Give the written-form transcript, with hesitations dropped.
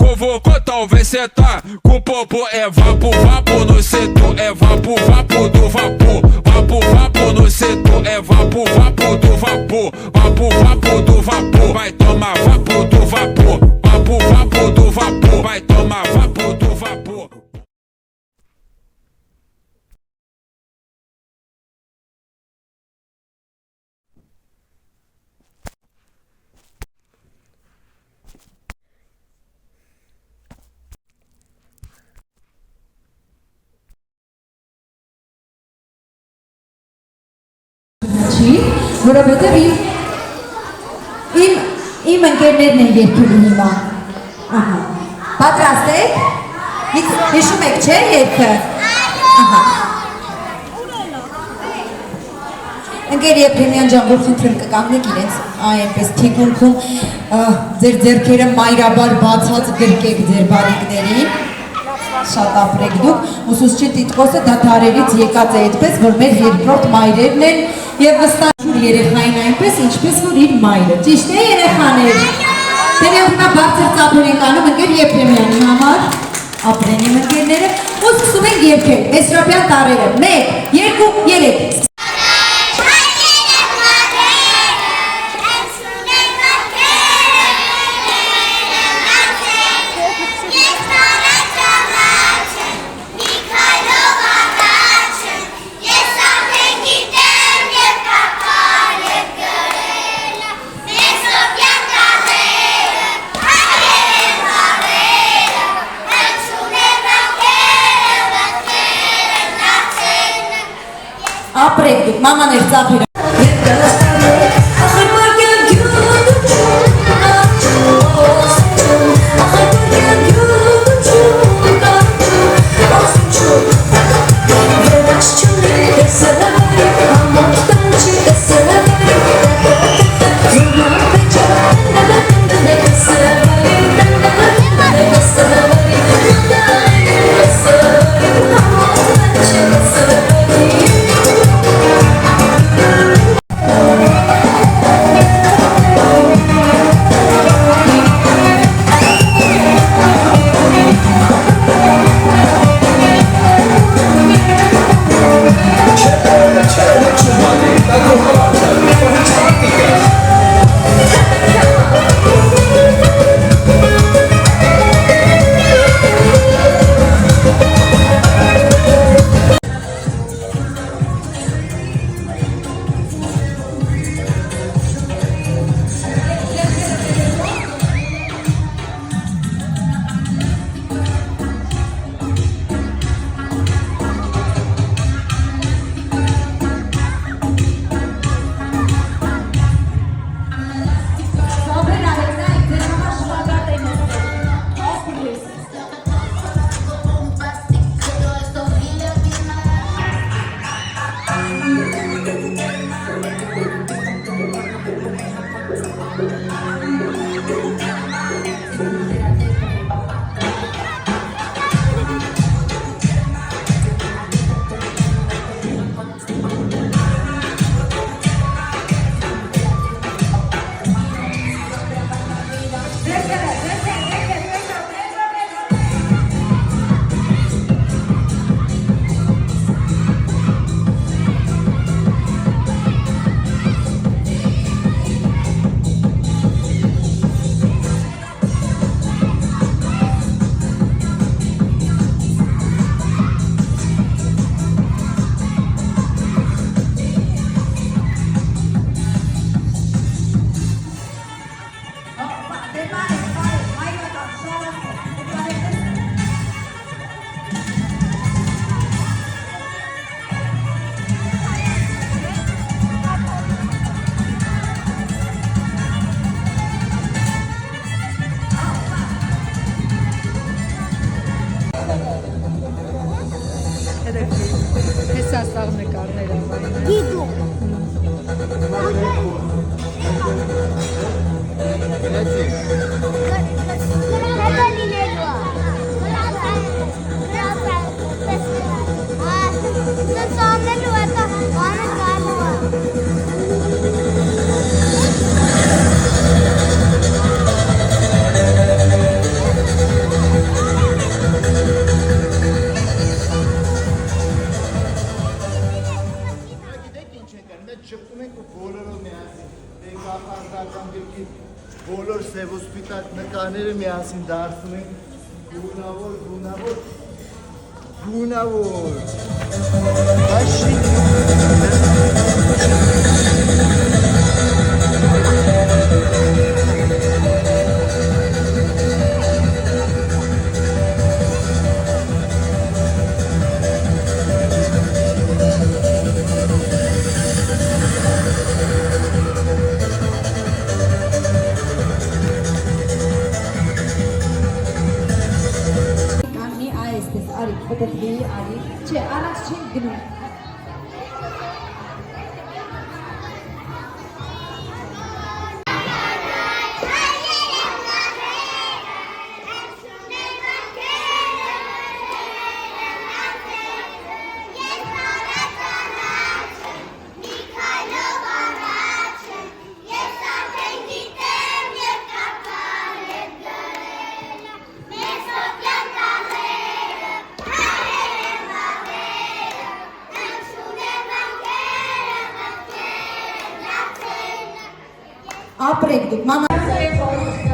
convocou, talvez cê tá com popo. É vapo, vapo no setor. É vapo, vapo do vapor. Vapo, vapo no setor. É vapo, vapo do vapor. Vapo, vapo do vapor. Vai tomar vapo do vapor. Vapo, vapo do vapor. Vai tomar vapo do vapor. Որովհետև իմ ընկերներն են երգելու հիմա։ Պատրաստ եք։ Հիշում եք, չէ՞ երգը։ Ընկեր Եփրեմյան ջան, որ խնդրեմ կկանգնեք իրենց այնպես թիկունքում ձեր ձեռքերը մայրաբար բացած գրկեք ձեր բարիկներին։ Շատ ապրեք դուք, ուսուցչի Տիտղոսը դադարելից եկած է այդպես, որ մեր երկրորդ մայրերն են և վստահ երեխային այնպես, ինչպես որ իր մայրը, ճիշտ է երեխաներ։ Դենյալ հիմա բարձր ծափեր ենք անում ընկեր Եփրեմյանի համար, ապրեն իմ ընկերները, ու սկսում ենք երգել, Էսրոպյան տառերը, 1, 2, 3 ապրեք դուք, մամաներ ծափերը մասին դարձնում ենք գունավոր Չէ, առաջ չենք գնում։ Ապրեք դուք, մամա։